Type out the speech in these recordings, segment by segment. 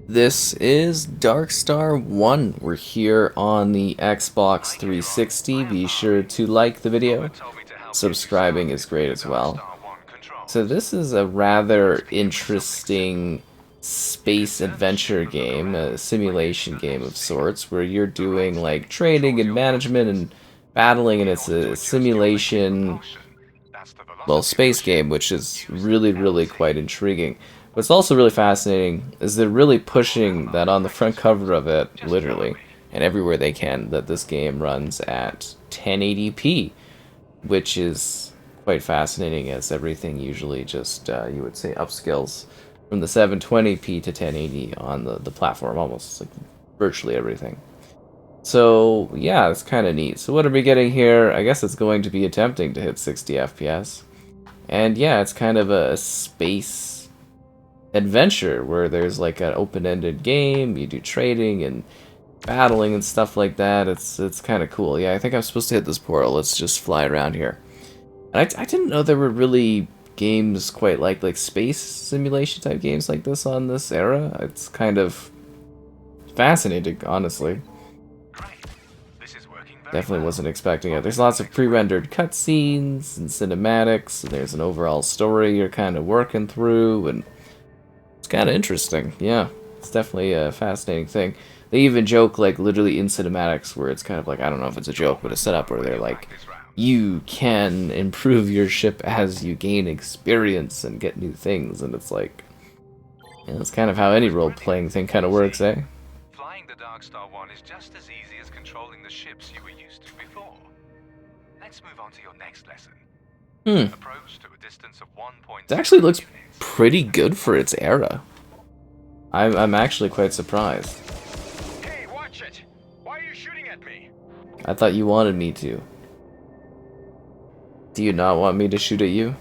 This is DarkStar One. We're here on the Xbox 360. Be sure to like the video. Subscribing is great as well. So this is a rather interesting space adventure game, a simulation game of sorts, where you're doing like training and management and battling, and it's a simulation, well, space game, which is really quite intriguing. What's also really fascinating is they're really pushing that on the front cover of it, literally, and everywhere they can, that this game runs at 1080p, which is quite fascinating, as everything usually just, you would say, upscales from the 720p to 1080 on the platform, almost like virtually everything. So, yeah, it's kind of neat. So what are we getting here? I guess it's going to be attempting to hit 60 FPS. And yeah, it's kind of a space adventure where there's like an open-ended game, you do trading and battling and stuff like that. It's kind of cool. Yeah, I think I'm supposed to hit this portal. Let's just fly around here. And I didn't know there were really games quite like space simulation type games like this on this era. It's kind of fascinating, honestly. Definitely wasn't expecting it. There's lots of pre-rendered cutscenes and cinematics, and there's an overall story you're kind of working through, and it's kind of interesting. Yeah, it's definitely a fascinating thing. They even joke, like, literally in cinematics, where it's kind of like, I don't know if it's a joke, but a setup where they're like, you can improve your ship as you gain experience and get new things, and it's like, yeah, that's kind of how any role-playing thing kind of works, eh? Flying the DarkStar One is just as easy as controlling the ships you were used to before. Let's move on to your next lesson. Approach to a distance of 1.0 It actually looks units. pretty good for its era. I'm actually quite surprised. Hey, watch it! Why are you shooting at me? I thought you wanted me to. Do you not want me to shoot at you?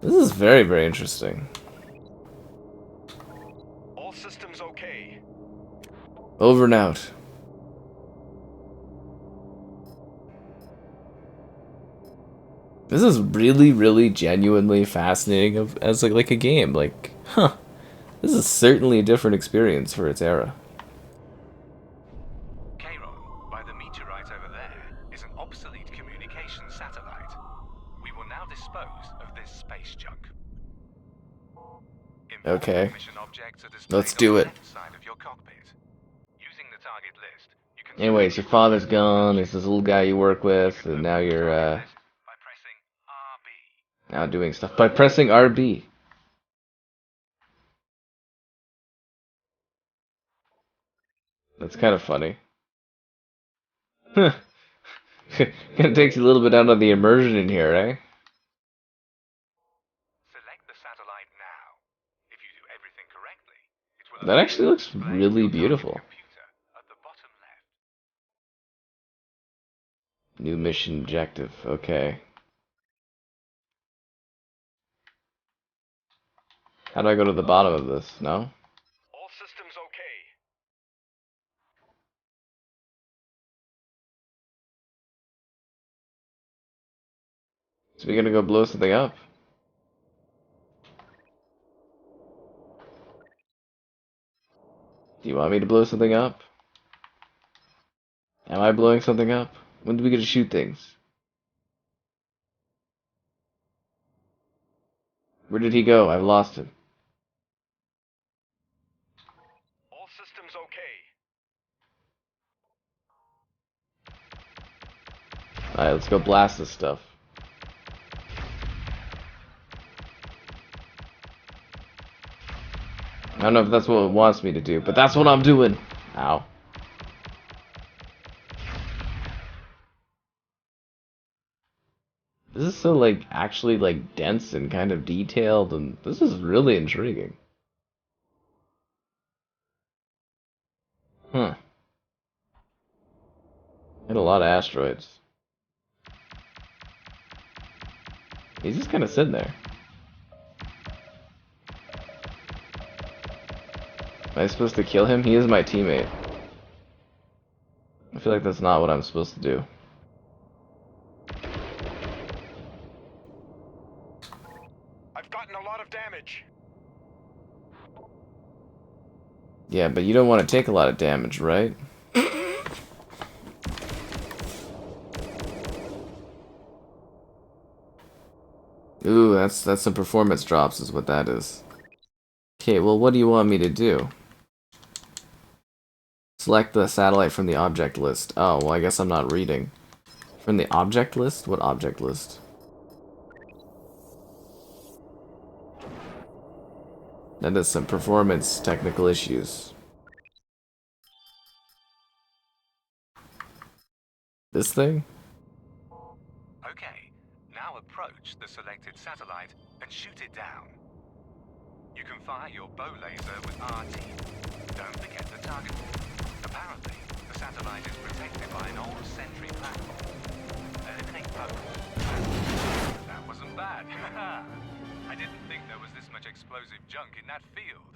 This is very interesting. All systems okay. Over and out. This is really genuinely fascinating as like a game. Like, huh. This is certainly a different experience for its era. Kayron, by the meteorite over there, is an obsolete communications satellite. We will now dispose of this space junk. Okay. Mission objects are displayed Let's do on it. the left side of your cockpit. Using the target list, you can Anyways, your father's gone, there's this little guy you work with, and now you're by pressing RB. now doing stuff by pressing RB. That's kind of funny. Huh. Kind of takes you a little bit out of the immersion in here, eh? Select the satellite now. If you do everything correctly, it will That actually looks display really your target beautiful. computer at the bottom left. New mission objective. Okay. How do I go to the bottom of this? No? All systems okay. So we gonna go blow something up? Do you want me to blow something up? Am I blowing something up? When do we get to shoot things? Where did he go? I've lost him. All systems okay. Alright, let's go blast this stuff. I don't know if that's what it wants me to do, but that's what I'm doing. Ow. This is so, like, actually, like, dense and kind of detailed, and this is really intriguing. Huh. Hit a lot of asteroids. He's just kind of sitting there. Am I supposed to kill him? He is my teammate. I feel like that's not what I'm supposed to do. I've gotten a lot of damage. Yeah, but you don't want to take a lot of damage, right? Ooh, that's some performance drops is what that is. Okay, well, what do you want me to do? Select the satellite from the object list. Oh, well, I guess I'm not reading. From the object list? What object list? That is some performance technical issues. This thing? Okay, now approach the selected satellite and shoot it down. You can fire your bow laser with RT. Don't forget the target. Apparently, the satellite is protected by an old sentry platform. Eliminate both. That wasn't bad. I didn't think there was this much explosive junk in that field.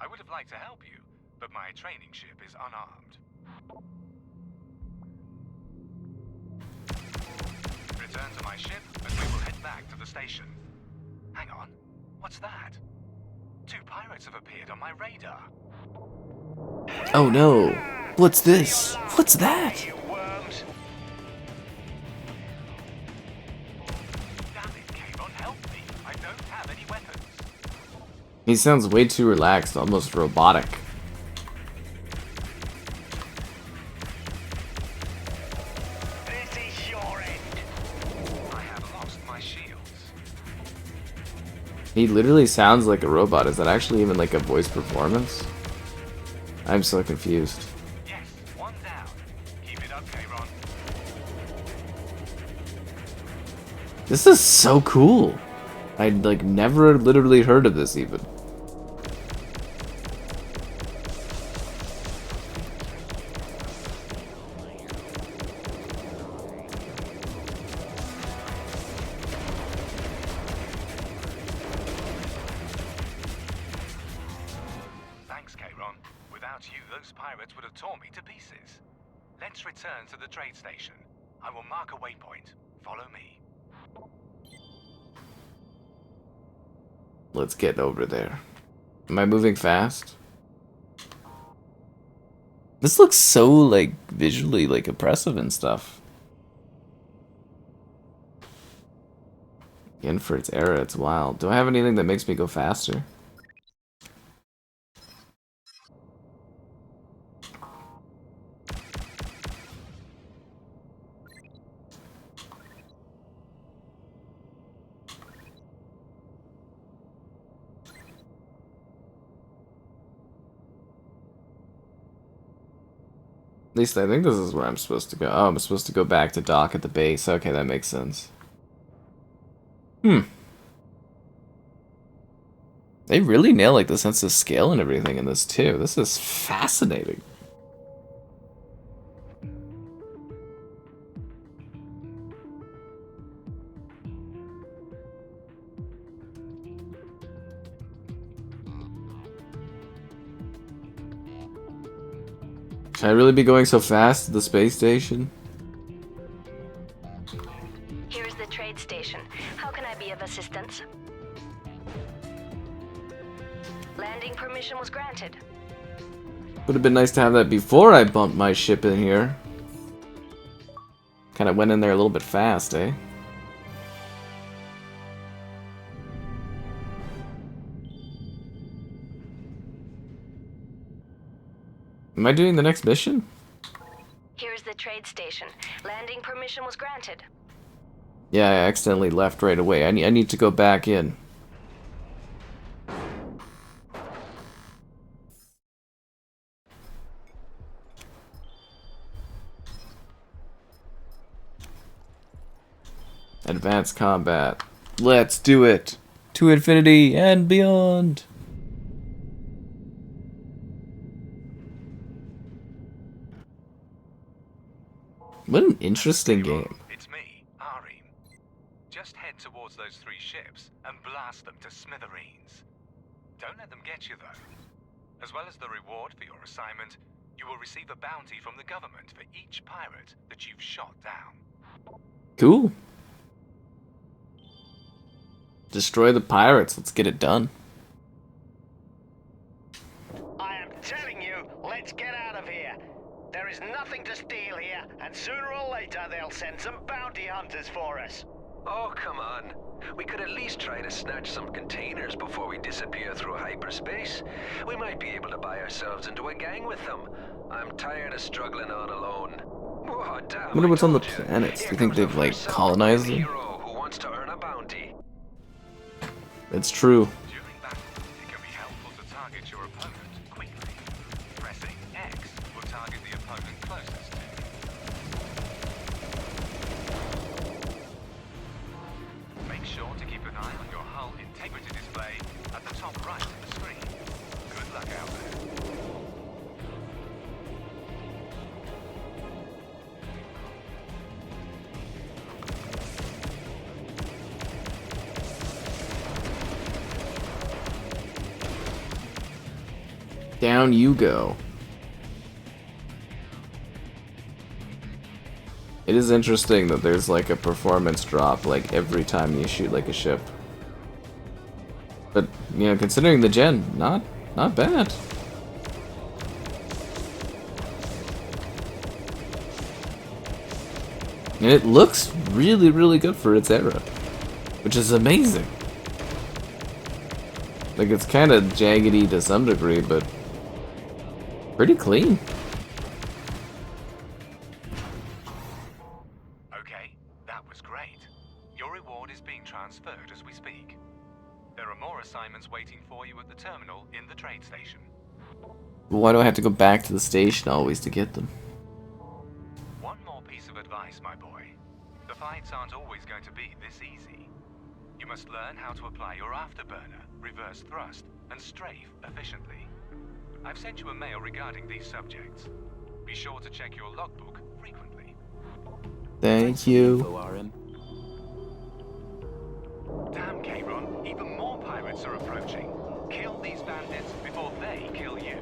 I would have liked to help you, but my training ship is unarmed. Return to my ship, and we will head back to the station. Hang on, what's that? 2 pirates have appeared on my radar. Oh no! What's this? What's that? You worms! Damn it, Kayron, help me! I don't have any weapons. He sounds way too relaxed, almost robotic. This is your end. I have lost my shields. He literally sounds like a robot. Is that actually even like a voice performance? I'm so confused. Yes, 1 down. Keep it up, Kayron. This is so cool. I'd like never literally heard of this even. Thanks, Kayron. Without you, those pirates would have torn me to pieces. Let's return to the trade station. I will mark a waypoint. Follow me. Let's get over there. Am I moving fast? This looks so like visually like impressive and stuff. Again, for its era, it's wild. Do I have anything that makes me go faster? At least I think this is where I'm supposed to go. Oh, I'm supposed to go back to dock at the base. Okay, that makes sense. They really nail like the sense of scale and everything in this too. This is fascinating. Should I really be going so fast to the space station? Here's the trade station. How can I be of assistance? Landing permission was granted. Would have been nice to have that before I bumped my ship in here. Kind of went in there a little bit fast, eh? Am I doing the next mission? Here's the trade station. Landing permission was granted. Yeah, I accidentally left right away. I need to go back in. Advanced combat. Let's do it! To infinity and beyond! What an interesting game. It's me, Arim. Just head towards those 3 ships and blast them to smithereens. Don't let them get you, though. As well as the reward for your assignment, you will receive a bounty from the government for each pirate that you've shot down. Cool. Destroy the pirates. Let's get it done. I nothing to steal here, and sooner or later they'll send some bounty hunters for us. Oh, come on. We could at least try to snatch some containers before we disappear through hyperspace. We might be able to buy ourselves into a gang with them. I'm tired of struggling on alone. Oh, damn, I wonder what's on the told you. planets. Do Here you think comes a they've, like, fresh colonized them? hero who wants to earn a bounty. It's true. During battle, it can be helpful to target your opponent quickly. Pressing X will target the opponent closest to you. Make sure to keep an eye on your hull integrity display at the top right of the screen. Good luck out there. Down you go. It is interesting that there's like a performance drop like every time you shoot like a ship. But, you know, considering the gen, not bad. And it looks really, really good for its era, which is amazing. Like, it's kind of jaggedy to some degree, but pretty clean. Okay, that was great. Your reward is being transferred as we speak. There are more assignments waiting for you at the terminal in the trade station. Why do I have to go back to the station always to get them? One more piece of advice, my boy. The fights aren't always going to be this easy. You must learn how to apply your afterburner, reverse thrust, and strafe efficiently. I've sent you a mail regarding these subjects. Be sure to check your logbook frequently. Thank you. Damn, Kayron, even more pirates are approaching. Kill these bandits before they kill you.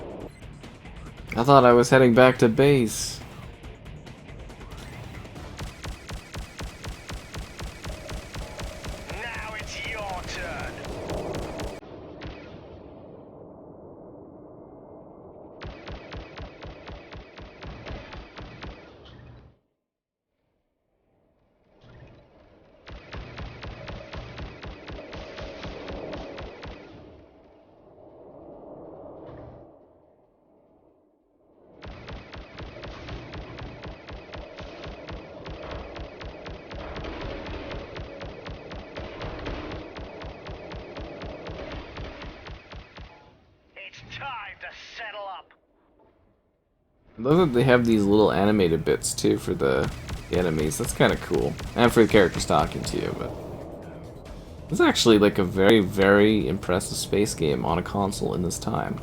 I thought I was heading back to base. Now it's your turn. It's time to settle up. I love that they have these little animated bits too for the enemies. That's kind of cool. And for the characters talking to you, but it's actually like a very, very impressive space game on a console in this time.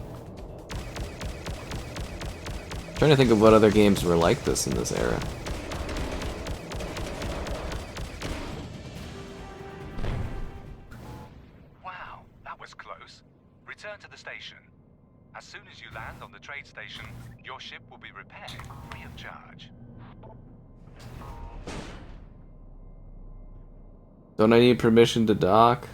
I'm trying to think of what other games were like this in this era. Wow, that was close. Return to the station. As soon as you land on the trade station, your ship will be repaired free of charge. Don't I need permission to dock?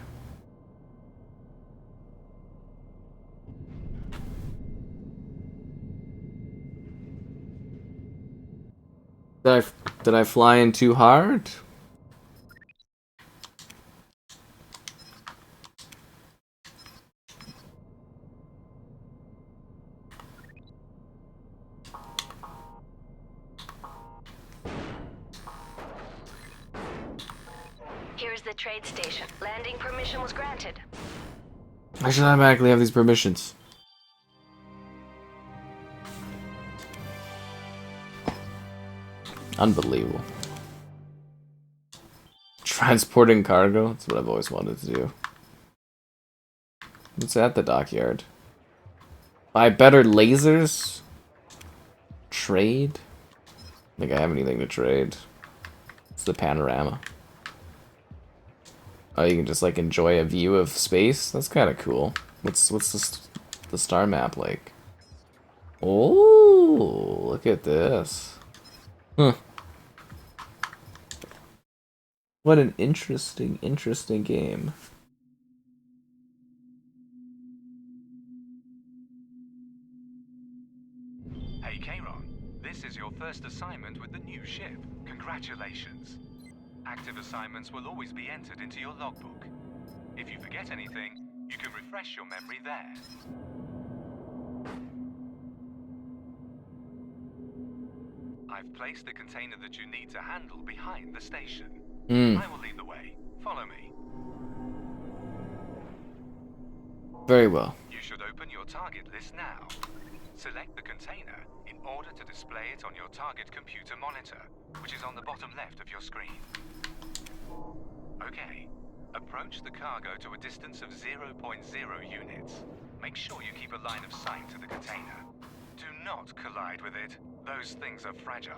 Did I fly in too hard? Here's the trade station. Landing permission was granted. I should automatically have these permissions. Unbelievable. Transporting cargo? That's what I've always wanted to do. What's at the dockyard? Buy better lasers? Trade? I don't think I have anything to trade. It's the panorama. Oh, you can just like enjoy a view of space? That's kind of cool. What's the star map like? Oh, look at this. Huh. What an interesting game. Hey, Kayron, This is your first assignment with the new ship. Congratulations. Active assignments will always be entered into your logbook. If you forget anything, you can refresh your memory there. I've placed the container that you need to handle behind the station. I will lead the way. Follow me. Very well. You should open your target list now. Select the container in order to display it on your target computer monitor, which is on the bottom left of your screen. Okay. Approach the cargo to a distance of 0.0 units. Make sure you keep a line of sight to the container. Do not collide with it. Those things are fragile.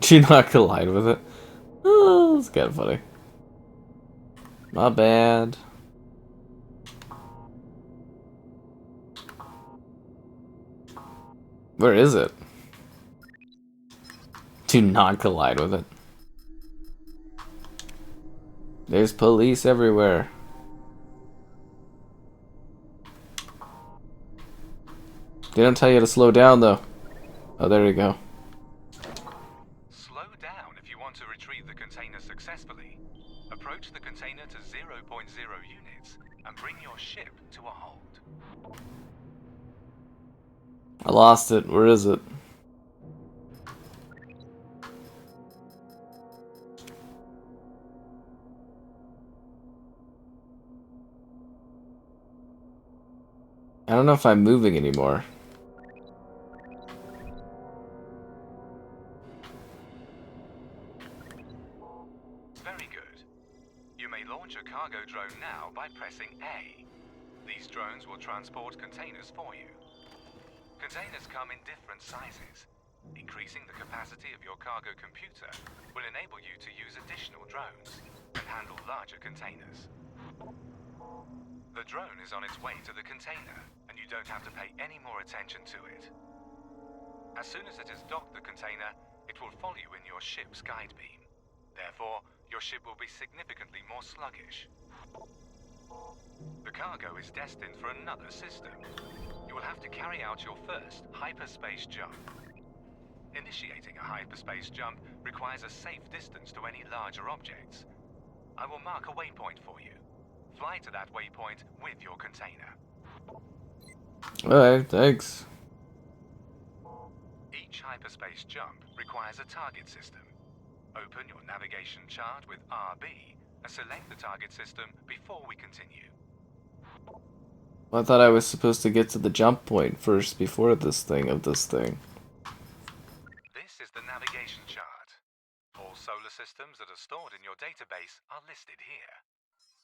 Do not collide with it. Oh, that's kind of funny. My bad. Where is it? Do not collide with it. There's police everywhere. They don't tell you to slow down though. Oh, there you go. Slow down if you want to retrieve the container successfully. Approach the container to 0.0 units and bring your ship to a halt. I lost it. Where is it? I don't know if I'm moving anymore. Very good. You may launch a cargo drone now by pressing A. These drones will transport containers for you. Containers come in different sizes. Increasing the capacity of your cargo computer will enable you to use additional drones and handle larger containers. The drone is on its way to the container, and you don't have to pay any more attention to it. As soon as it has docked the container, it will follow you in your ship's guide beam. Therefore, your ship will be significantly more sluggish. The cargo is destined for another system. You will have to carry out your first hyperspace jump. Initiating a hyperspace jump requires a safe distance to any larger objects. I will mark a waypoint for you. Fly to that waypoint with your container. Alright, thanks. Each hyperspace jump requires a target system. Open your navigation chart with RB and select the target system before we continue. Well, I thought I was supposed to get to the jump point first before this thing. This is the navigation chart. All solar systems that are stored in your database are listed here.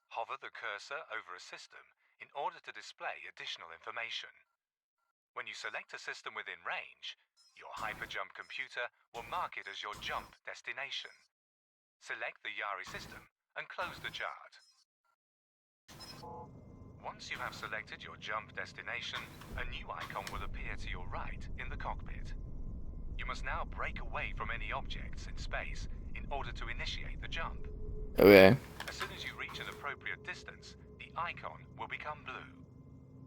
Hover the cursor over a system in order to display additional information. When you select a system within range, your hyperjump computer will mark it as your jump destination. Select the Yari system and close the chart. Once you have selected your jump destination, a new icon will appear to your right in the cockpit. You must now break away from any objects in space in order to initiate the jump. Okay. As soon as you reach an appropriate distance, the icon will become blue.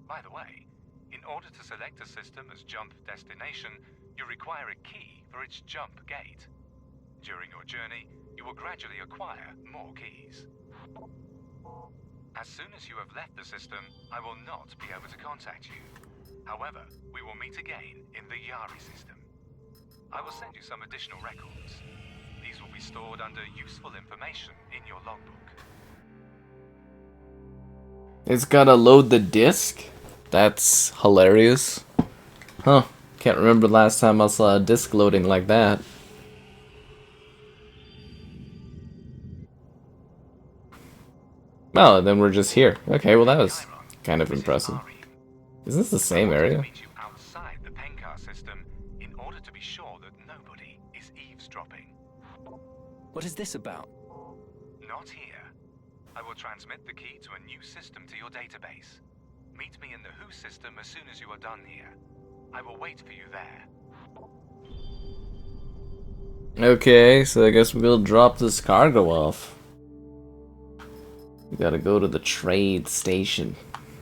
By the way, in order to select a system as jump destination, you require a key for its jump gate. During your journey, you will gradually acquire more keys. As soon as you have left the system, I will not be able to contact you. However, we will meet again in the Yari system. I will send you some additional records. These will be stored under useful information in your logbook. It's gotta load the disc? That's hilarious. Huh. Can't remember last time I saw a disc loading like that. Oh, then we're just here. Okay, well that was kind of impressive. Is this the same area? Meet you outside the Penkar system in order to be sure that nobody is eavesdropping. What is this about? Not here. I will transmit the key to a new system to your database. Meet me in the Who system as soon as you are done here. I will wait for you there. Okay, so I guess we'll drop this cargo off. We gotta go to the trade station.